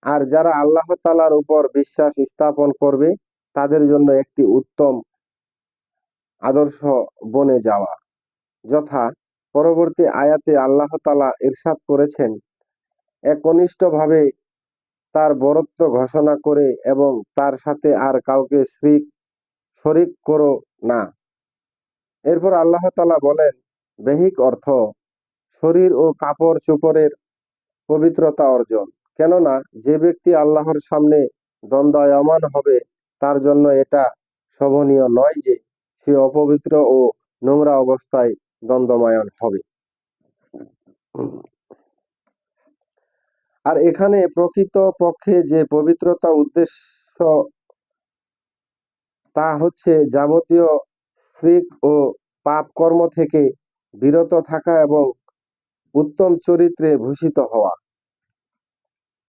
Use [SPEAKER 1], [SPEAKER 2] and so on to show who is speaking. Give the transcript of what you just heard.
[SPEAKER 1] আর যারা আল্লাহ তাআলার উপর বিশ্বাস স্থাপন করবে তাদের জন্য একটি উত্তম আদর্শ বনে যাওয়া। যথা পরবর্তী আয়াতে আল্লাহ তাআলা ইরশাদ করেছেন, একনিষ্ঠভাবে তার বরত্ব ঘোষণা করে এবং তার সাথে আর কাউকে শরীক করো না। এরপর আল্লাহ তাআলা বলেন, দৈহিক অর্থ শরীর ও কাপড় চোপড়ের পবিত্রতা অর্জন। কেননা যে ব্যক্তি আল্লাহর সামনে দণ্ডায়মান হবে তার জন্য এটা শোভনীয় নয় যে সে অপবিত্র ও নোংরা অবস্থায় দণ্ডায়মান হবে। আর এখানে প্রকৃত পক্ষে যে পবিত্রতা উদ্দেশ্য তা হচ্ছে যাবতীয় শিরক ও পাপ কর্ম থেকে বিরত থাকা এবং উত্তম চরিত্রে ভূষিত হওয়া।